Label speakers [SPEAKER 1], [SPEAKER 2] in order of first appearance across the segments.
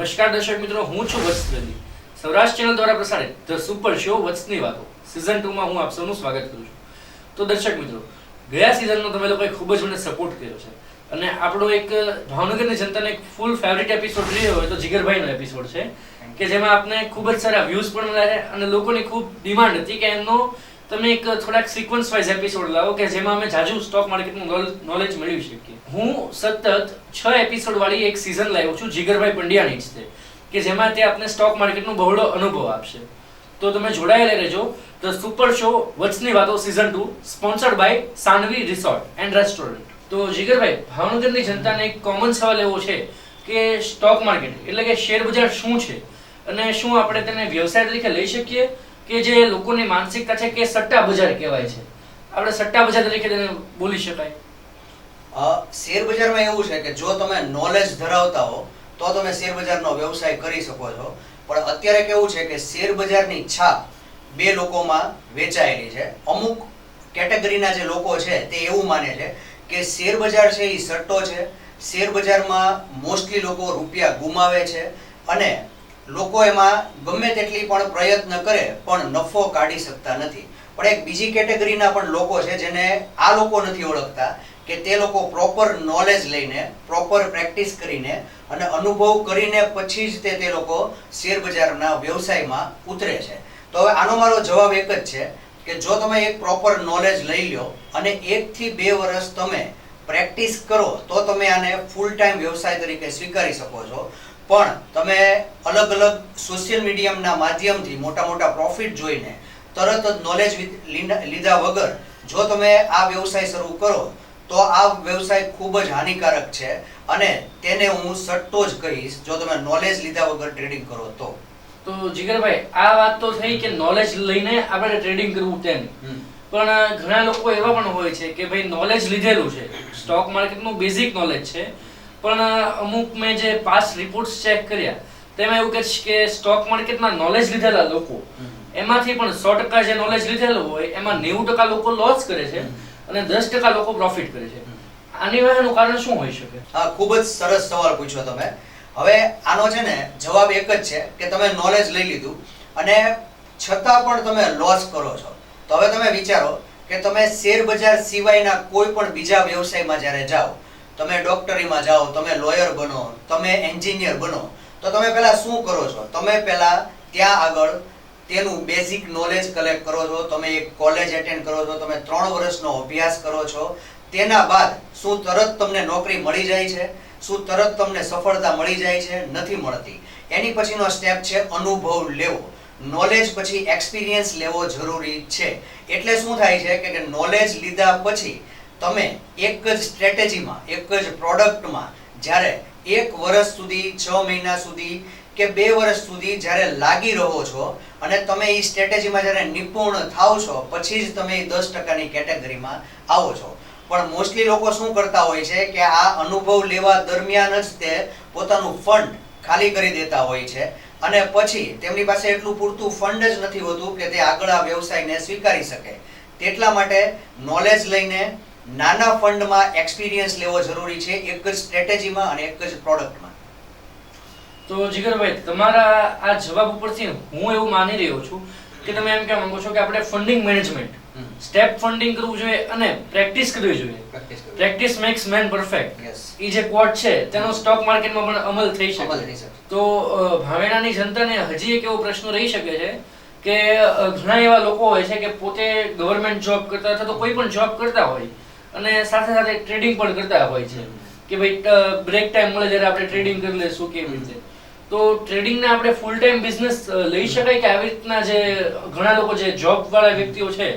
[SPEAKER 1] નમસ્કાર દર્શક મિત્રો, હું છું વત્સ ત્રિવેદી. સૌરાષ્ટ્ર ચેનલ દ્વારા પ્રસારિત ધ સુપર શો વત્સની વાતો સિઝન 2 માં હું આપ સૌનું સ્વાગત કરું છું. તો દર્શક મિત્રો, ગયા સિઝનનો તમે લોકોએ ખૂબ જ મને સપોર્ટ કર્યો છે અને આપણો એક ભાવનગરની જનતાને એક ફૂલ ફેવરિટ એપિસોડ રહ્યો હોય તો જીગરભાઈનો એપિસોડ છે કે જેમાં આપને ખૂબ જ સારા વ્યૂઝ પણ મળ્યા છે અને લોકોની ખૂબ ડિમાન્ડ હતી કે એમનો તમે એક થોડાક સિક્વન્સ વાઇઝ એપિસોડ લાવો કે જેમાં અમે જાજુ સ્ટોક માર્કેટનું નોલેજ મેળવી શકીએ. હું સતત 6 એપિસોડ વાળી એક સિઝન લાવ્યો છું જીગરભાઈ પંડ્યાની જ છે કે જેમાં તે આપને સ્ટોક માર્કેટનો બહોળો અનુભવ આપશે. તો તમે જોડાયેલા રહેજો. ધ સુપર શો વત્સની વાતો season 2 sponsored by Sanvi resort and restaurant. તો જીગરભાઈ, ભાવનગરની જનતાને એક કોમન સવાલ એવો છે કે સ્ટોક માર્કેટ એટલે કે શેર બજાર શું છે અને શું આપણે તેને વ્યવસાય તરીકે લઈ શકીએ કે જે લોકોની માનસિકતા છે કે સટ્ટા બજાર કહેવાય છે, આપણે સટ્ટા બજાર તરીકે તેને બોલી શકાય?
[SPEAKER 2] શેર બજારમાં એવું છે કે જો તમે નોલેજ ધરાવતા હો તો તમે શેર બજારનો વ્યવસાય કરી શકો છો. પણ અત્યારે કેવું છે કે શેર બજારની છાપ બે લોકોમાં વેચાયેલી છે. અમુક કેટેગરીના જે લોકો છે તે એવું માને છે કે શેર બજાર છે એ સટ્ટો છે, શેર બજારમાં મોસ્ટલી લોકો રૂપિયા ગુમાવે છે અને લોકો એમાં ગમે તેટલી પણ પ્રયત્ન કરે પણ નફો કાઢી શકતા નથી. પણ એક બીજી કેટેગરીના પણ લોકો છે જેને આ લોકો નથી ઓળખતા કે તે લોકો પ્રોપર નોલેજ લઈને, પ્રોપર પ્રેક્ટિસ કરીને અને અનુભવ કરીને પછી જ તે લોકો શેર બજારના વ્યવસાયમાં ઉતરે છે. તો હવે આનો મારો જવાબ એક જ છે કે જો તમે એક પ્રોપર નોલેજ લઈ લો અને 1 થી 2 વર્ષ તમે પ્રેક્ટિસ કરો તો તમે આને ફૂલ ટાઈમ વ્યવસાય તરીકે સ્વીકારી શકો છો. પણ તમે અલગ અલગ સોશિયલ મીડિયાના માધ્યમથી મોટા મોટા પ્રોફિટ જોઈને તરત જ નોલેજ લીધા વગર જો તમે આ વ્યવસાય શરૂ કરો તો આ વ્યવસાય ખૂબ જ હાનિકારક છે અને તેને હું સટ્ટો જ કહીશ જો તમે નોલેજ લીધા વગર ટ્રેડિંગ કરો તો.
[SPEAKER 1] તો જીગરભાઈ, આ વાત તો થઈ કે નોલેજ લઈને આપણે ટ્રેડિંગ કરવું તેમ, પણ ઘણા લોકો એવા પણ હોય છે કે ભાઈ નોલેજ લીધેલું છે, સ્ટોક માર્કેટનું બેઝિક નોલેજ છે, પણ અમુક મેં જે પાસ્ટ રિપોર્ટ્સ ચેક કર્યા તેમાં એવું કહે છે કે સ્ટોક માર્કેટમાં નોલેજ લીધેલા લોકો એમાંથી પણ 100% જે નોલેજ લીધેલું હોય એમાં 90% લોકો લોસ કરે છે અને 10% લોકો પ્રોફિટ કરે છે. આની પાછળનું કારણ શું હોઈ શકે?
[SPEAKER 2] હા, ખૂબ જ સરસ સવાલ પૂછ્યો તમે. હવે આનો છે ને જવાબ એક જ છે કે તમે નોલેજ લઈ લીધું અને છતાં પણ તમે લોસ કરો છો. તો હવે તમે વિચારો કે તમે શેર બજાર સિવાયના કોઈ પણ બીજા વ્યવસાયમાં જ્યારે જાઓ, તમે ડોક્ટરીમાં જાઓ, તમે લોયર બનો, તમે એન્જિનિયર બનો, તો તમે પહેલા શું કરો છો? તમે પહેલા ત્યાં આગળ તેનું બેઝિક નોલેજ કલેક્ટ કરો છો, તમે એક કોલેજ એટેન્ડ કરો છો, તમે 3 વર્ષનો અભ્યાસ કરો છો. તેના બાદ શું તરત તમને નોકરી મળી જાય છે? શું તરત તમને સફળતા મળી જાય છે? નથી મળતી. એની પછીનો સ્ટેપ છે અનુભવ લેવો. નોલેજ પછી એક્સપિરિયન્સ લેવો જરૂરી છે. એટલે શું થાય છે કે નોલેજ લીધા પછી તમે એક જ સ્ટ્રેટેજીમાં, એક જ પ્રોડક્ટમાં જ્યારે 1 વર્ષ સુધી, 6 મહિના સુધી કે 2 વર્ષ સુધી જ્યારે લાગી રહો છો અને તમે એ સ્ટ્રેટેજીમાં જ્યારે નિપુણ થાવ છો પછી જ તમે 10%ની કેટેગરીમાં આવો છો. પણ મોસ્ટલી લોકો શું કરતા હોય છે કે આ અનુભવ લેવા દરમિયાન જ તે પોતાનું ફંડ ખાલી કરી દેતા હોય છે અને પછી તેમની પાસે એટલું પૂરતું ફંડ જ નથી હોતું કે તે આગળ આ વ્યવસાયને સ્વીકારી શકે. તેટલા માટે નોલેજ લઈને નાના ફંડમાં એક્સપિરિયન્સ લેવો જરૂરી છે, એક જ સ્ટ્રેટેજીમાં અને એક જ પ્રોડક્ટમાં.
[SPEAKER 1] તો જીગરભાઈ, તમારા આ જવાબ ઉપરથી હું એવું માની રહ્યો છું કે તમે એમ કહેવા માંગો છો કે આપણે ફંડિંગ મેનેજમેન્ટ, સ્ટેપ ફંડિંગ કરવું જોઈએ અને પ્રેક્ટિસ કરવી જોઈએ. Practice makes man perfect. એ જે કોટ છે તેનો સ્ટોક માર્કેટમાં પણ અમલ થઈ શકે. તો ભાવેણાની જનતાને હજી એક એવો પ્રશ્ન રહી શકે છે કે ઘણા એવા લોકો હોય છે કે પોતે ગવર્મેન્ટ જોબ કરતા અથવા તો કોઈ પણ જોબ કરતા હોય અને સાથે સાથે ટ્રેડિંગ પણ કરતા હોય છે કે ભાઈ બ્રેક ટાઈમ મળે ત્યારે આપણે ટ્રેડિંગ કરી લઈશું કેવી રીતે. તો ટ્રેડિંગને આપણે ફૂલ ટાઈમ બિઝનેસ લઈ શકાય કે આવી રીતના જે ઘણા લોકો જે જોબ વાળા વ્યક્તિઓ છે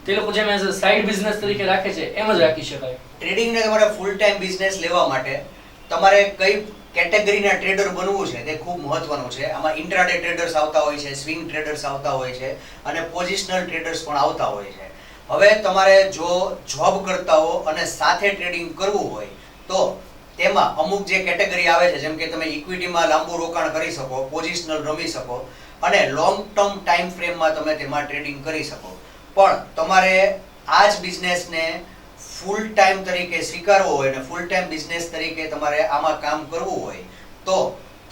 [SPEAKER 1] તે લોકો જેમ એઝ અ સાઇડ બિઝનેસ તરીકે રાખે છે એમ જ રાખી શકાય?
[SPEAKER 2] ટ્રેડિંગને તમારે ફૂલ ટાઈમ બિઝનેસ લેવા માટે તમારે કઈ કેટેગરીના ટ્રેડર બનવું છે તે ખૂબ મહત્વનું છે. આમાં ઇન્ટ્રાડે ટ્રેડર્સ આવતા હોય છે, સ્વિંગ ટ્રેડર્સ આવતા હોય છે અને પોઝિશનલ ટ્રેડર્સ પણ આવતા હોય છે. હવે તમારે જો જોબ કરતા હો અને સાથે ટ્રેડિંગ કરવું હોય તો તેમાં અમુક જે કેટેગરી આવે છે, જેમ કે તમે ઇક્વિટીમાં લાંબુ રોકાણ કરી શકો, પોઝિશનલ રમી શકો અને લોંગ ટર્મ ટાઈમ ફ્રેમમાં તમે તેમાં ટ્રેડિંગ કરી શકો. પણ તમારે આ જ બિઝનેસને ફૂલ ટાઈમ તરીકે સ્વીકારવો હોય અને ફૂલ ટાઈમ બિઝનેસ તરીકે તમારે આમાં કામ કરવું હોય તો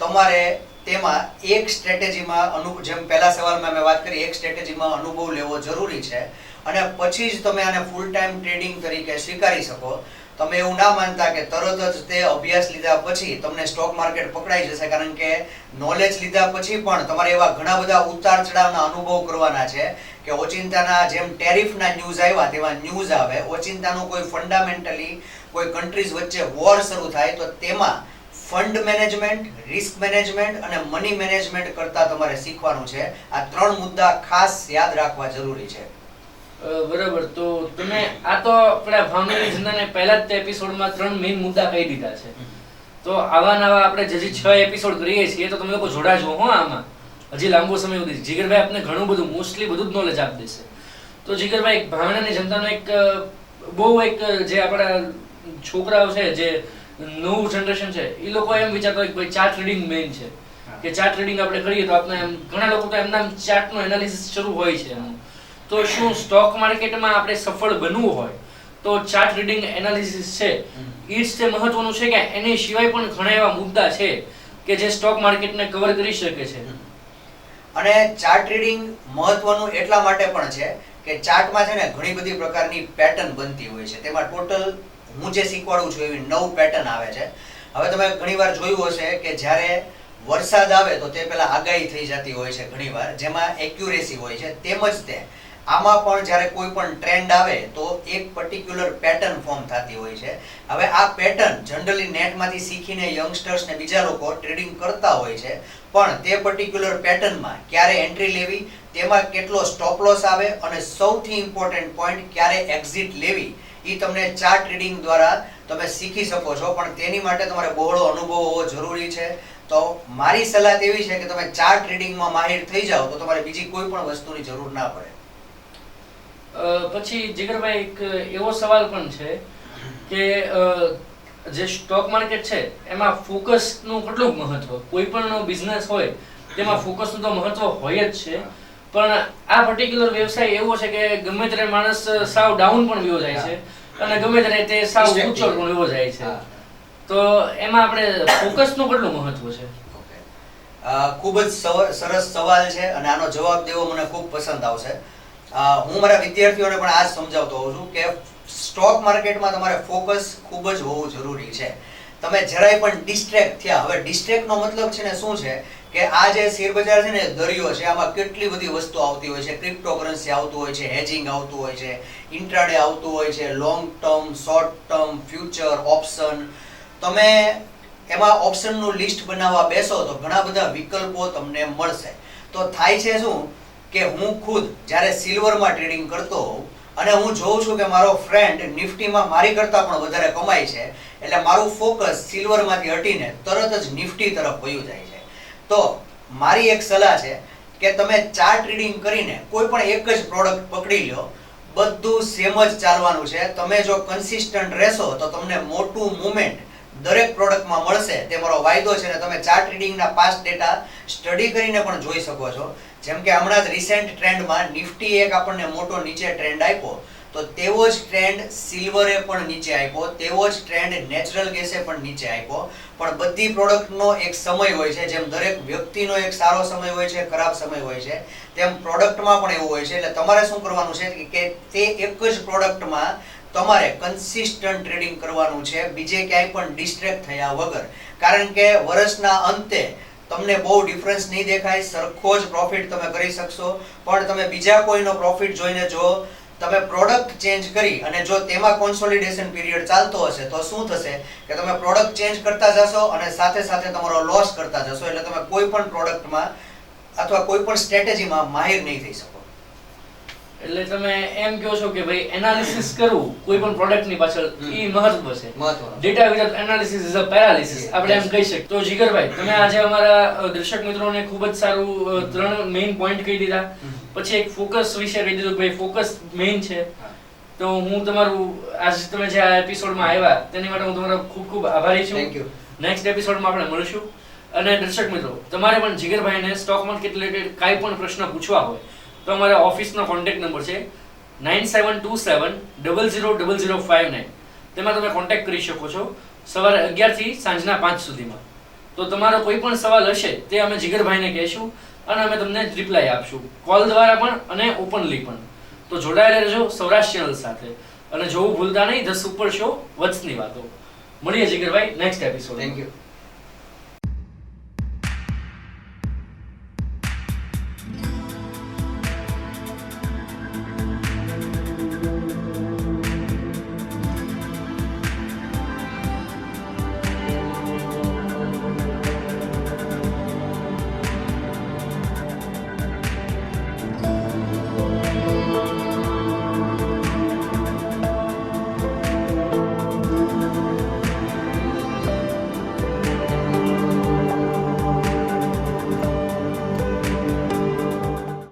[SPEAKER 2] તમારે તેમાં એક સ્ટ્રેટેજીમાં જેમ પહેલા સવાલમાં મેં વાત કરી, એક સ્ટ્રેટેજીમાં અનુભવ લેવો જરૂરી છે અને પછી જ તમે આને ફૂલ ટાઈમ ટ્રેડિંગ તરીકે સ્વીકારી શકો. તમે એવું ના માનતા કે તરત જ તે અભ્યાસ લીધા પછી તમને સ્ટોક માર્કેટ પકડાઈ જશે, કારણ કે નોલેજ લીધા પછી પણ તમારે એવા ઘણા બધા ઉતાર ચઢાવના અનુભવ કરવાના છે કે ઓચિંતાના જેમ ટેરિફના ન્યૂઝ આવ્યા તેવા ન્યૂઝ આવે, ઓચિંતાનું કોઈ ફંડામેન્ટલી કોઈ કન્ટ્રીઝ વચ્ચે વોર શરૂ થાય તો તેમાં ફંડ મેનેજમેન્ટ, રિસ્ક મેનેજમેન્ટ અને મની મેનેજમેન્ટ કરતા તમારે શીખવાનું છે. આ 3 મુદ્દા ખાસ યાદ રાખવા જરૂરી છે.
[SPEAKER 1] બરાબર. તો તમે આ તો આપણા ભાવનગર જિલ્લાને પહેલા જ એપિસોડમાં 3 મેઇન મુદ્દા કહી દીધા છે. તો આવા નવા આપણે હજી 6 એપિસોડ કરીએ છીએ તો તમે લોકો જોડાજો હો આમાં. હજી લાંબો સમય સુધી જીગરભાઈ આપને ઘણું બધું મોસ્ટલી બધું જ નોલેજ આપી દેશે. તો જીગરભાઈ, ભાવનગરની જનતાનો એક જે આપણા છોકરાઓ છે, જે નવું જનરેશન છે, એ લોકો એમ વિચારતા હોય કે ભાઈ ચાર્ટ રીડિંગ મેઇન છે, કે ચાર્ટ રીડિંગ આપણે કરીએ તો આપણે ઘણા લોકો તો એમના ચાર્ટનું એનાલિસિસ શરૂ હોય છે એનું. તો શું સ્ટોક માર્કેટમાં આપણે સફળ બનવું હોય તો ચાર્ટ રીડિંગ એનાલિસિસ છે એ જ તે મહત્વનું છે, કે એની સિવાય પણ ઘણા એવા મુદ્દા છે કે જે સ્ટોક માર્કેટને કવર કરી શકે છે?
[SPEAKER 2] અને ચાર્ટ રીડિંગ મહત્વનું એટલા માટે પણ છે કે ચાર્ટમાં છે ને ઘણી બધી પ્રકારની પેટર્ન બનતી હોય છે. તેમાં ટોટલ હું જે શીખવાડું છું એવી 9 પેટર્ન આવે છે. હવે તમે ઘણીવાર જોયું હશે કે જ્યારે વરસાદ આવે તો તે પહેલા આગાહી થઈ જતી હોય છે ઘણીવાર, જેમાં એક્યુરેસી હોય છે. તેમજ તે આમાં પણ જ્યારે કોઈ પણ ટ્રેન્ડ આવે તો એક પર્ટિક્યુલર પેટર્ન ફોર્મ થતી હોય છે. હવે આ પેટર્ન જનરલી નેટમાંથી શીખીને યંગસ્ટર્સ ને બીજા લોકો ટ્રેડિંગ કરતા હોય છે, પણ તે પર્ટિક્યુલર પેટર્નમાં ક્યારે એન્ટ્રી લેવી, તેમાં કેટલો સ્ટોપ લોસ આવે અને સૌથી ઇમ્પોર્ટન્ટ પોઈન્ટ ક્યારે એક્ઝિટ લેવી, એ તમને ચાર્ટ રીડિંગ દ્વારા તમે શીખી શકો છો. પણ તેની માટે તમારે બહોળો અનુભવ હોવો જરૂરી છે. તો મારી સલાહ એવી છે કે તમે ચાર્ટ રીડિંગમાં માહિર થઈ જાઓ તો તમારે બીજી કોઈ પણ વસ્તુની જરૂર ના પડે.
[SPEAKER 1] પછી જીગરભાઈ, એક એવો સવાલ પણ છે કે જે સ્ટોક માર્કેટ છે એમાં ફોકસનું કેટલું મહત્વ? કોઈ પણ બિઝનેસ હોય તેમાં ફોકસનું તો મહત્વ હોય જ છે, પણ આ પર્ટિક્યુલર વ્યવસાય એવો છે કે ગમે ત્યારે માણસ સાવ ડાઉન પણ વયો જાય છે અને ગમે ત્યારે તે સાવ ઊંચો પણ વયો જાય છે. તો એમાં આપણે ફોકસનું કેટલું મહત્વ છે?
[SPEAKER 2] ખૂબ જ સરસ સવાલ છે અને આનો જવાબ દેવો મને ખૂબ પસંદ આવશે. હું મારા વિદ્યાર્થીઓને પણ આ જ સમજાવતો હોઉં છું કે સ્ટોક માર્કેટમાં તમારે ફોકસ ખૂબ જ હોવું જરૂરી છે. તમે જરાય પણ ડિસ્ટ્રેક્ટ થયા, હવે ડિસ્ટ્રેક્ટનો મતલબ છે ને શું છે કે આ જે શેર બજાર છે ને દરિયો છે, આમાં કેટલી બધી વસ્તુ આવતી હોય છે. ક્રિપ્ટોકરન્સી આવતું હોય છે, હેજિંગ આવતું હોય છે, ઇન્ટ્રાડે આવતું હોય છે, long term, short term, future, option. તમે એમાં ઓપ્શનનું લિસ્ટ બનાવવા બેસો તો ઘણા બધા વિકલ્પો તમને મળશે. તો થાય છે શું કે હું ખુદ જ્યારે સિલ્વરમાં ટ્રેડિંગ કરતો હોઉં અને હું જોઉં છું કે મારો ફ્રેન્ડ નિફ્ટીમાં મારી કરતાં પણ વધારે કમાય છે, એટલે મારું ફોકસ સિલ્વરમાંથી હટીને તરત જ નિફ્ટી તરફ વયું જાય છે. તો મારી એક સલાહ છે કે તમે ચાર્ટ રીડિંગ કરીને કોઈ પણ એક જ પ્રોડક્ટ પકડી લો, બધું સેમ જ ચાલવાનું છે. તમે જો કન્સિસ્ટન્ટ રહેશો તો તમને મોટું મુવમેન્ટ દરેક પ્રોડક્ટમાં મળશે, તે મારો વાયદો છે. ને તમે ચાર્ટ રીડિંગના પાસ્ટ ડેટા સ્ટડી કરીને પણ જોઈ શકો છો. જેમ કે હમણાં જ રિસેન્ટ ટ્રેન્ડમાં નિફ્ટી એક આપણને મોટો નીચે ટ્રેન્ડ આપ્યો, તો તેવો જ ટ્રેન્ડ સિલ્વરે પણ નીચે આપ્યો, તેવો જ ટ્રેન્ડ નેચરલ ગેસે પણ નીચે આપ્યો. પણ બધી પ્રોડક્ટનો એક સમય હોય છે. જેમ દરેક વ્યક્તિનો એક સારો સમય હોય છે, ખરાબ સમય હોય છે, તેમ પ્રોડક્ટમાં પણ એવું હોય છે. એટલે તમારે શું કરવાનું છે કે તે એક જ પ્રોડક્ટમાં તમારે કન્સિસ્ટન્ટ ટ્રેડિંગ કરવાનું છે, બીજે ક્યાંય પણ ડિસ્ટ્રેક્ટ થયા વગર. કારણ કે વર્ષના અંતે તમને બહુ ડિફરન્સ નહીં દેખાય, સરખો જ પ્રોફિટ તમે કરી શકશો. પણ તમે બીજા કોઈનો પ્રોફિટ જોઈને જો તમે પ્રોડક્ટ ચેન્જ કરી અને જો તેમાં કોન્સોલિડેશન પીરિયડ ચાલતો હશે તો શું થશે કે તમે પ્રોડક્ટ ચેન્જ કરતા જશો અને સાથે સાથે તમારો લોસ કરતા જશો. એટલે તમે કોઈ પણ પ્રોડક્ટમાં અથવા કોઈ પણ સ્ટ્રેટેજીમાં માહિર નહીં થઈ શકો.
[SPEAKER 1] એટલે તમે એમ કહો છો કે ભાઈ એનાલિસિસ કરવું કોઈ પણ પ્રોડક્ટની પાછળ એ મહત્વ છે. Data without analysis is a paralysis, આપણે એમ કહી શકીએ. તો જીગરભાઈ, તમે આજે અમારા દર્શક મિત્રોને ખૂબ જ સારું 3 મેઇન પોઈન્ટ કહી દીધા. પછી એક ફોકસ વિશે કહી દીધું, ભાઈ ફોકસ મેઇન છે. તો હું તમારું આજ તમે જે આ એપિસોડમાં આવ્યા તેની માટે હું તમારો ખૂબ ખૂબ આભારી છું.
[SPEAKER 2] Thank you.
[SPEAKER 1] નેક્સ્ટ એપિસોડમાં આપણે મળીશું. અને દર્શક મિત્રો, તમારે પણ જીગરભાઈને સ્ટોક માર્કેટ રિલેટેડ કાંઈ પણ પ્રશ્ન પૂછવા હોય તો અમારા ઓફિસનો કોન્ટેક્ટ નંબર છે 9727000059. તેમાં તમે કોન્ટેક્ટ કરી શકો છો સવારે 11 થી સાંજના 5 સુધીમાં. તો તમારો કોઈ પણ સવાલ હશે તે અમે જીગરભાઈને કહેશું અને અમે તમને રિપ્લાય આપશું, કોલ દ્વારા પણ અને ઓપનલી પણ. તો જોડાયેલા રહેજો સૌરાષ્ટ્ર ચેનલ સાથે અને જોવું ભૂલતા નહીં ધ સુપર શો વત્સની વાતો. મળીએ જીગરભાઈ નેક્સ્ટ એપિસોડ.
[SPEAKER 2] Thank you.